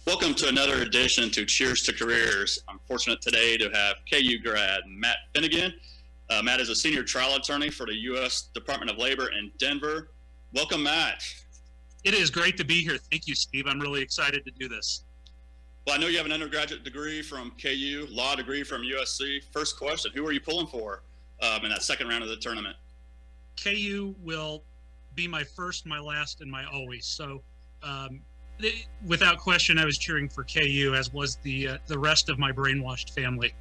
Welcome to another edition to Cheers to Careers. I'm fortunate today to have KU grad Matt Finnigan. Matt is a senior trial attorney for the U.S. Department of Labor in Denver. Welcome, Matt. It is great to be here. Thank you, Steve. I'm really excited to do this. Well, I know you have an undergraduate degree from KU, law degree from USC. First question, who are you pulling for in that second round of the tournament? KU will be my first, my last, and my always. So without question, I was cheering for KU, as was the rest of my brainwashed family.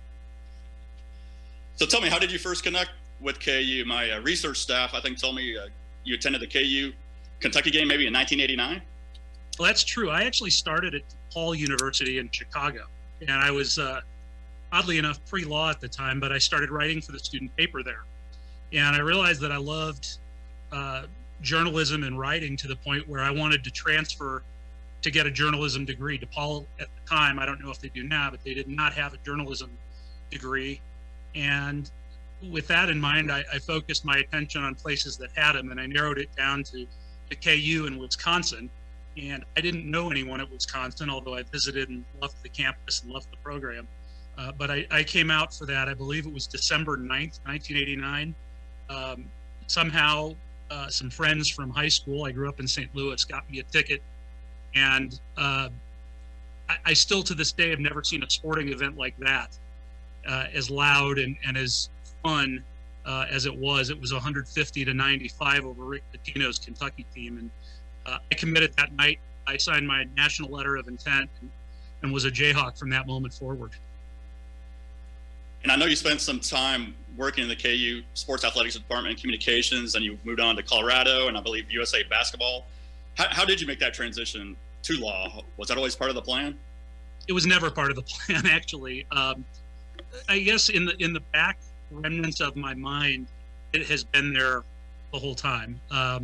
So tell me, how did you first connect with KU? My research staff, I think, told me you attended the KU Kentucky game maybe in 1989? Well, that's true. I actually started at DePaul University in Chicago, and I was, oddly enough, pre-law at the time, but I started writing for the student paper there. And I realized that I loved journalism and writing to the point where I wanted to transfer to get a journalism degree. DePaul at the time, I don't know if they do now, but they did not have a journalism degree. And with that in mind, I focused my attention on places that had them, and I narrowed it down to KU in Wisconsin. And I didn't know anyone at Wisconsin, although I visited and loved the campus and loved the program. But I came out for that, I believe it was December 9th, 1989. Somehow, some friends from high school, I grew up in St. Louis, got me a ticket. And I still to this day have never seen a sporting event like that, as loud and as fun as it was. It was 150-95 over Rick Pitino's Kentucky team. And I committed that night. I signed my national letter of intent and was a Jayhawk from that moment forward. And I know you spent some time working in the KU Sports Athletics Department and Communications, and you moved on to Colorado and I believe USA Basketball. How did you make that transition to law? Was that always part of the plan? It was never part of the plan, actually. I guess in the back remnants of my mind, it has been there the whole time. I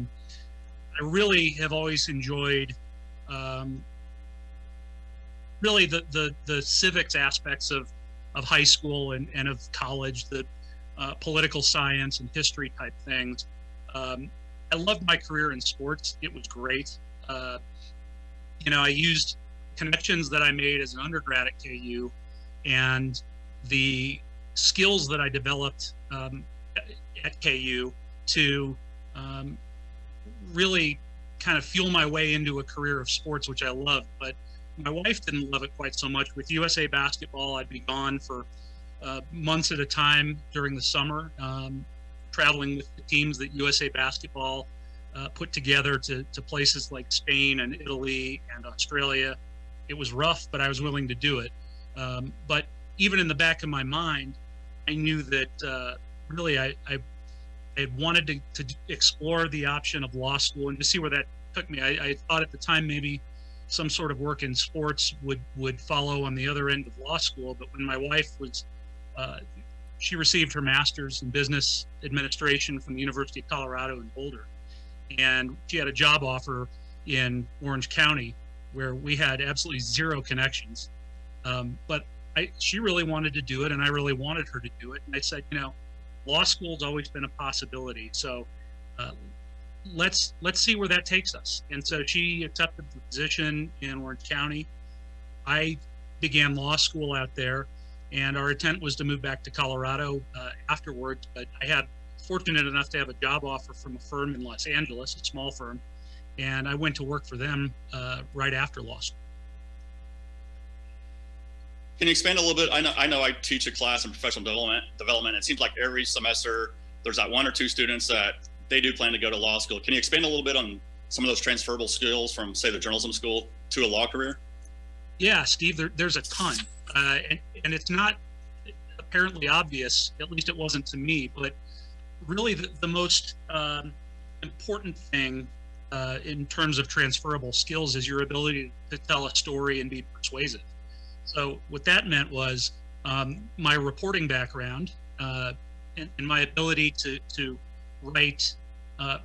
really have always enjoyed really the civics aspects of high school and of college, the political science and history type things. I loved my career in sports. It was great. I used connections that I made as an undergrad at KU and the skills that I developed at KU to really kind of fuel my way into a career of sports, which I loved. But my wife didn't love it quite so much. With USA Basketball, I'd be gone for months at a time during the summer, traveling with the teams that USA Basketball put together to places like Spain and Italy and Australia. It was rough, but I was willing to do it. But even in the back of my mind, I knew that really I had wanted to explore the option of law school and to see where that took me. I thought at the time maybe some sort of work in sports would follow on the other end of law school. But when my wife was, she received her master's in business administration from the University of Colorado in Boulder. And she had a job offer in Orange County where we had absolutely zero connections. But she really wanted to do it, and I really wanted her to do it. And I said, law school's always been a possibility. So let's see where that takes us. And so she accepted the position in Orange County. I began law school out there, and our intent was to move back to Colorado afterwards. But I had fortunate enough to have a job offer from a firm in Los Angeles, a small firm, and I went to work for them right after law school. Can you expand a little bit? I know I teach a class in professional development. It seems like every semester there's that one or two students that they do plan to go to law school. Can you expand a little bit on some of those transferable skills from, say, the journalism school to a law career? Yeah, Steve, there's a ton. And it's not apparently obvious, at least it wasn't to me, but really the most important thing in terms of transferable skills is your ability to tell a story and be persuasive. So what that meant was my reporting background and my ability to write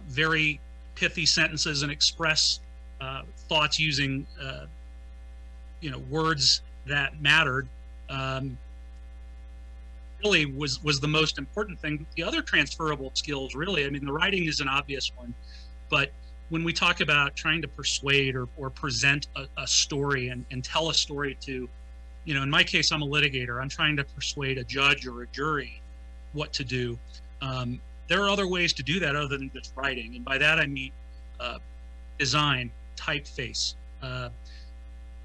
very pithy sentences and express thoughts using words that mattered really was the most important thing. The other transferable skills, really, I mean, the writing is an obvious one, but when we talk about trying to persuade or present a story and tell a story to, in my case, I'm a litigator. I'm trying to persuade a judge or a jury what to do. There are other ways to do that other than just writing. And by that, I mean design, typeface,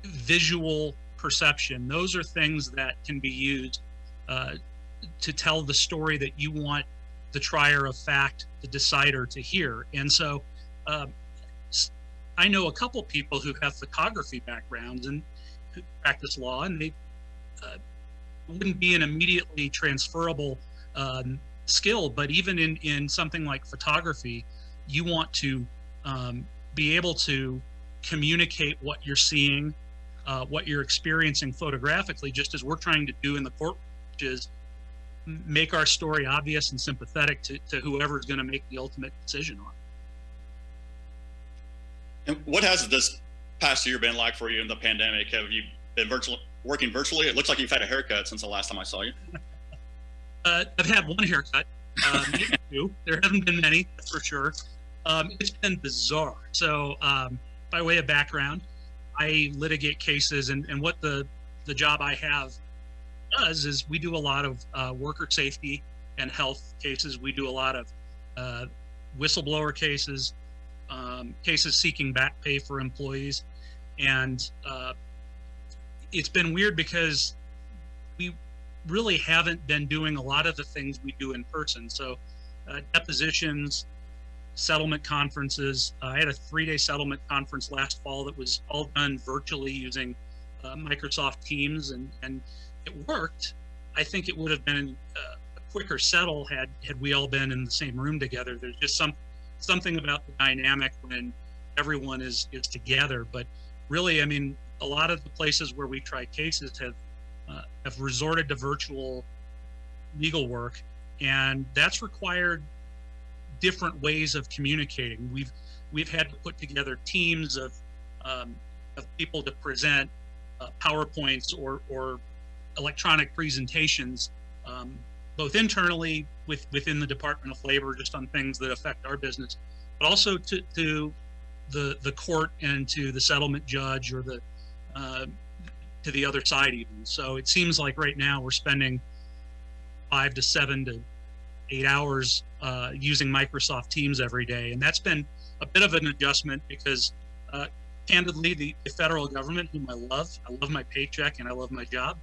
visual perception. Those are things that can be used to tell the story that you want the trier of fact, the decider, to hear. And so I know a couple people who have photography backgrounds and who practice law, and they wouldn't be an immediately transferable skill, but even in something like photography, you want to be able to communicate what you're seeing, what you're experiencing photographically, just as we're trying to do in the court, which is make our story obvious and sympathetic to whoever's going to make the ultimate decision on it. And what has this past year been like for you in the pandemic? Have you been working virtually? It looks like you've had a haircut since the last time I saw you. I've had one haircut. Maybe two. There haven't been many, that's for sure. It's been bizarre. So by way of background, I litigate cases, and what the job I have does is we do a lot of worker safety and health cases. We do a lot of whistleblower cases, cases seeking back pay for employees. And it's been weird because we really haven't been doing a lot of the things we do in person. So depositions, settlement conferences. I had a 3-day settlement conference last fall that was all done virtually using Microsoft Teams, and it worked. I think it would have been a quicker settle had we all been in the same room together. There's just something about the dynamic when everyone is together. But really, I mean, a lot of the places where we try cases have resorted to virtual legal work, and that's required different ways of communicating. We've had to put together teams of people to present PowerPoints or electronic presentations, both internally within the Department of Labor, just on things that affect our business, but also to the court and to the settlement judge or to the other side even. So it seems like right now we're spending 5 to 7 to 8 hours using Microsoft Teams every day, and that's been a bit of an adjustment because candidly, the federal government, whom I love my paycheck and I love my job,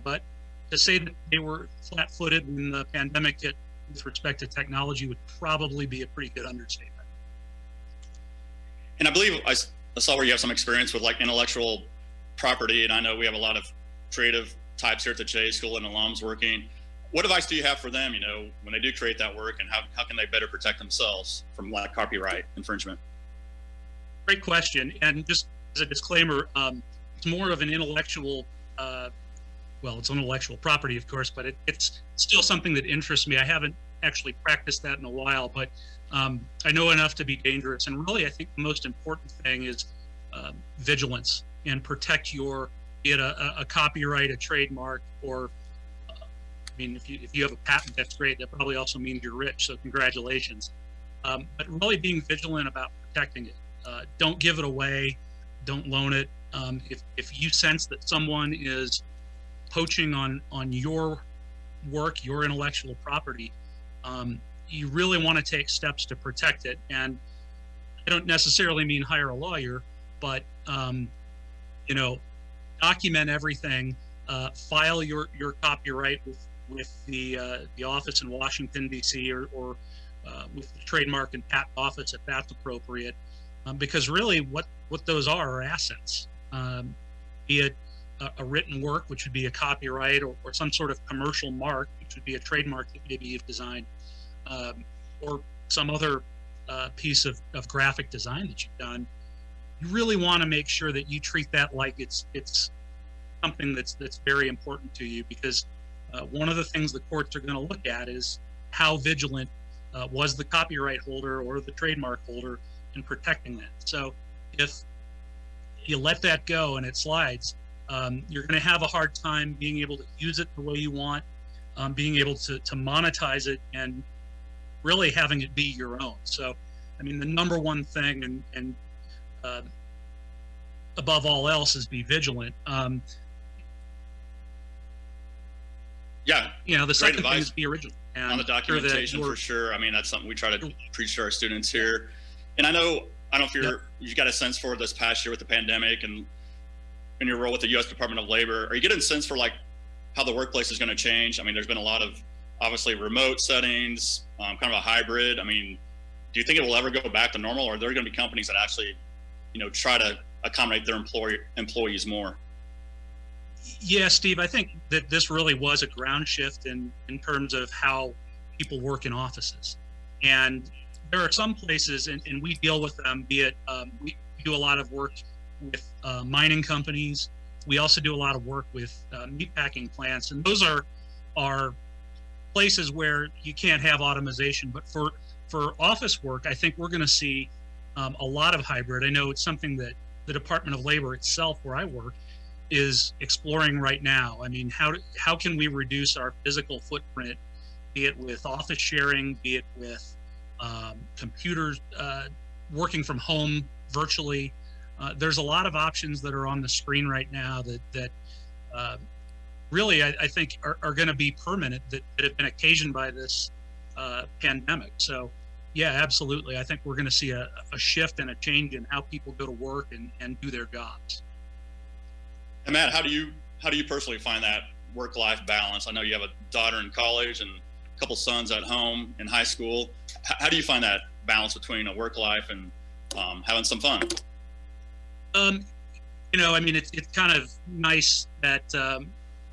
but to say that they were flat-footed when the pandemic hit with respect to technology would probably be a pretty good understatement. And I believe I saw where you have some experience with like intellectual property, and I know we have a lot of creative types here at the J School and alums working. What advice do you have for them, when they do create that work, and how can they better protect themselves from like copyright infringement? Great question. And just as a disclaimer, it's more of an intellectual, it's intellectual property, of course, but it's still something that interests me. I haven't actually practiced that in a while, but I know enough to be dangerous. And really, I think the most important thing is vigilance and protect be it a copyright, a trademark, or if you have a patent, that's great. That probably also means you're rich, so congratulations. But really being vigilant about protecting it. Don't give it away. Don't loan it. If you sense that someone is poaching on your work, your intellectual property, you really want to take steps to protect it. And I don't necessarily mean hire a lawyer, but document everything. File your copyright with the office in Washington, D.C. or with the trademark and patent office if that's appropriate, because really what those are assets, be it a written work, which would be a copyright, or some sort of commercial mark, which would be a trademark that maybe you've designed, or some other piece of graphic design that you've done. You really want to make sure that you treat that like it's something that's very important to you, because one of the things the courts are going to look at is how vigilant was the copyright holder or the trademark holder in protecting that. So if you let that go and it slides, you're going to have a hard time being able to use it the way you want, being able to monetize it, and really having it be your own. So I mean, the number one thing, and above all else, is be vigilant. Yeah, The second thing advice is be original. And on the documentation for sure. I mean, that's something we try to preach to our students here. And I don't know if you got a sense for this past year with the pandemic and in your role with the U.S. Department of Labor, are you getting a sense for like how the workplace is going to change? I mean, there's been a lot of obviously remote settings, kind of a hybrid. I mean, do you think it will ever go back to normal, or are there going to be companies that actually, try to accommodate their employees more? Yeah, Steve, I think that this really was a ground shift in terms of how people work in offices. And there are some places, and we deal with them, be it we do a lot of work with mining companies. We also do a lot of work with meatpacking plants. And those are places where you can't have automation. But for office work, I think we're going to see a lot of hybrid. I know it's something that the Department of Labor itself, where I work, is exploring right now. I mean, how can we reduce our physical footprint, be it with office sharing, be it with computers, working from home virtually. There's a lot of options that are on the screen right now that really I think are going to be permanent, that have been occasioned by this pandemic. So yeah, absolutely. I think we're going to see a shift and a change in how people go to work and do their jobs. And Matt, how do you personally find that work-life balance? I know you have a daughter in college and a couple sons at home in high school. How do you find that balance between a work life and having some fun? I mean, it's kind of nice that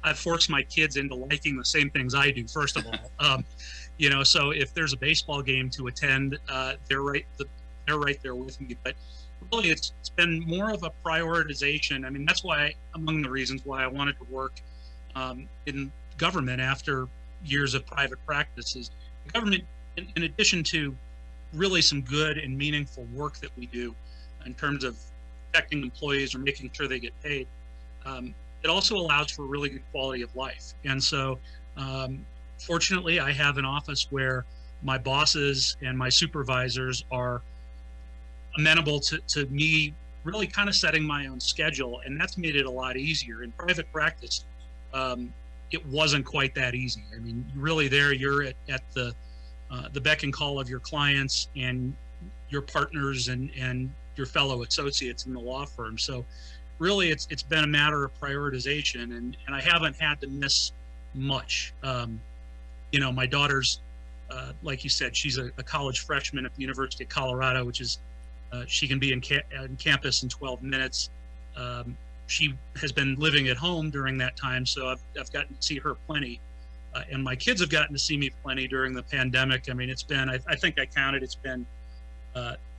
I've forced my kids into liking the same things I do, first of all. So if there's a baseball game to attend, they're right there with me. But really, it's been more of a prioritization. I mean, that's why, among the reasons why I wanted to work in government after years of private practice, is the government, in addition to really some good and meaningful work that we do in terms of protecting employees or making sure they get paid, it also allows for really good quality of life. And so, fortunately, I have an office where my bosses and my supervisors are amenable to me really kind of setting my own schedule, and that's made it a lot easier. In private practice, it wasn't quite that easy. I mean, really there you're at the beck and call of your clients and your partners and your fellow associates in the law firm. So really it's been a matter of prioritization, and I haven't had to miss much. My daughter's, like you said, she's a college freshman at the University of Colorado, which is, she can be in campus in 12 minutes. She has been living at home during that time, so I've gotten to see her plenty. And my kids have gotten to see me plenty during the pandemic. I mean, it's been, I think I counted, it's been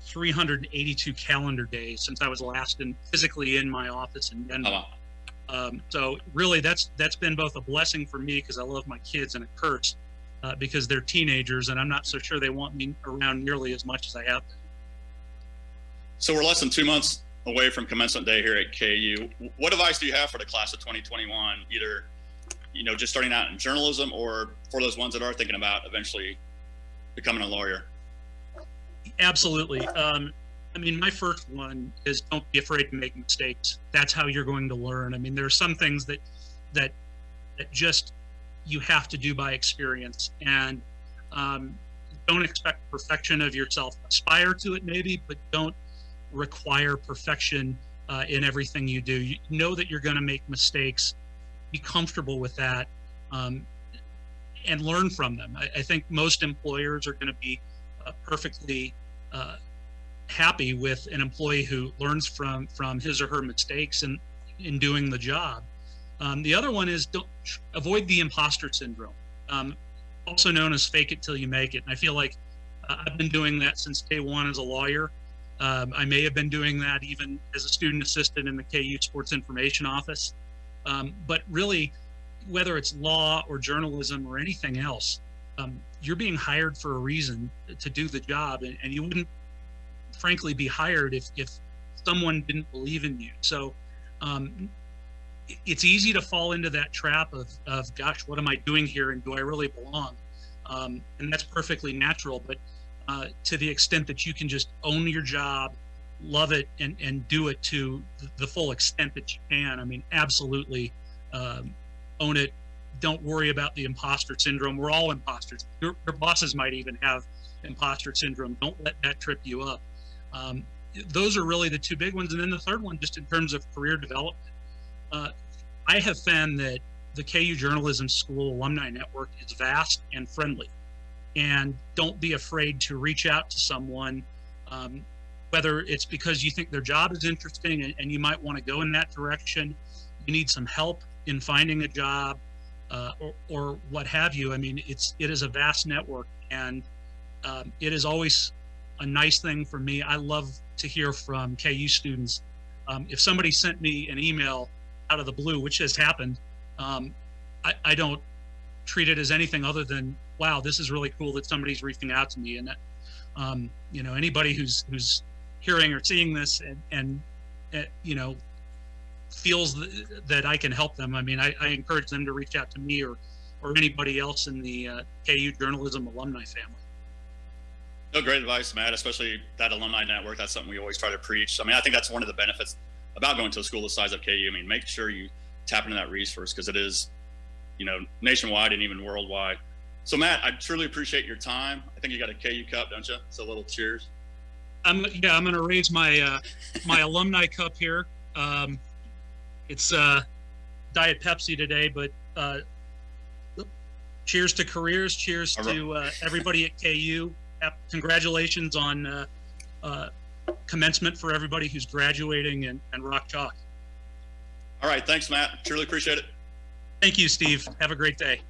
382 calendar days since I was last physically in my office in Denver. So really that's been both a blessing for me because I love my kids, and a curse because they're teenagers and I'm not so sure they want me around nearly as much as I have been. So we're less than 2 months away from commencement day here at KU. What advice do you have for the class of 2021, either, just starting out in journalism, or for those ones that are thinking about eventually becoming a lawyer? Absolutely. I mean, my first one is don't be afraid to make mistakes. That's how you're going to learn. I mean, there are some things that just you have to do by experience, and don't expect perfection of yourself. Aspire to it maybe, but don't require perfection in everything you do. You know that you're going to make mistakes. Be comfortable with that, and learn from them. I think most employers are going to be perfectly happy with an employee who learns from his or her mistakes in doing the job. The other one is don't avoid the imposter syndrome, also known as fake it till you make it. And I feel like I've been doing that since day one as a lawyer. I may have been doing that even as a student assistant in the KU Sports Information Office. But really, whether it's law or journalism or anything else, you're being hired for a reason to do the job, and you wouldn't frankly be hired if someone didn't believe in you. So it's easy to fall into that trap of gosh, what am I doing here, and do I really belong? And that's perfectly natural, but to the extent that you can just own your job, love it, and do it to the full extent that you can. I mean, absolutely own it. Don't worry about the imposter syndrome. We're all imposters. Your bosses might even have imposter syndrome. Don't let that trip you up. Those are really the two big ones. And then the third one, just in terms of career development, I have found that the KU Journalism School Alumni Network is vast and friendly. And don't be afraid to reach out to someone, whether it's because you think their job is interesting and you might want to go in that direction, you need some help in finding a job, or what have you. I mean, it is a vast network, and it is always a nice thing for me. I love to hear from KU students. If somebody sent me an email out of the blue, which has happened, I don't treat it as anything other than, wow, this is really cool that somebody's reaching out to me. And that, anybody who's hearing or seeing this and feels that I can help them. I mean, I encourage them to reach out to me or anybody else in the KU journalism alumni family. No, great advice, Matt, especially that alumni network. That's something we always try to preach. I mean, I think that's one of the benefits about going to a school the size of KU. I mean, make sure you tap into that resource, because it is, nationwide and even worldwide. So, Matt, I truly appreciate your time. I think you got a KU cup, don't you? It's a little cheers. I'm going to raise my my alumni cup here. It's Diet Pepsi today, but cheers to careers. Cheers to everybody at KU. Congratulations on commencement for everybody who's graduating, and rock chalk. All right. Thanks, Matt. Truly appreciate it. Thank you, Steve. Have a great day.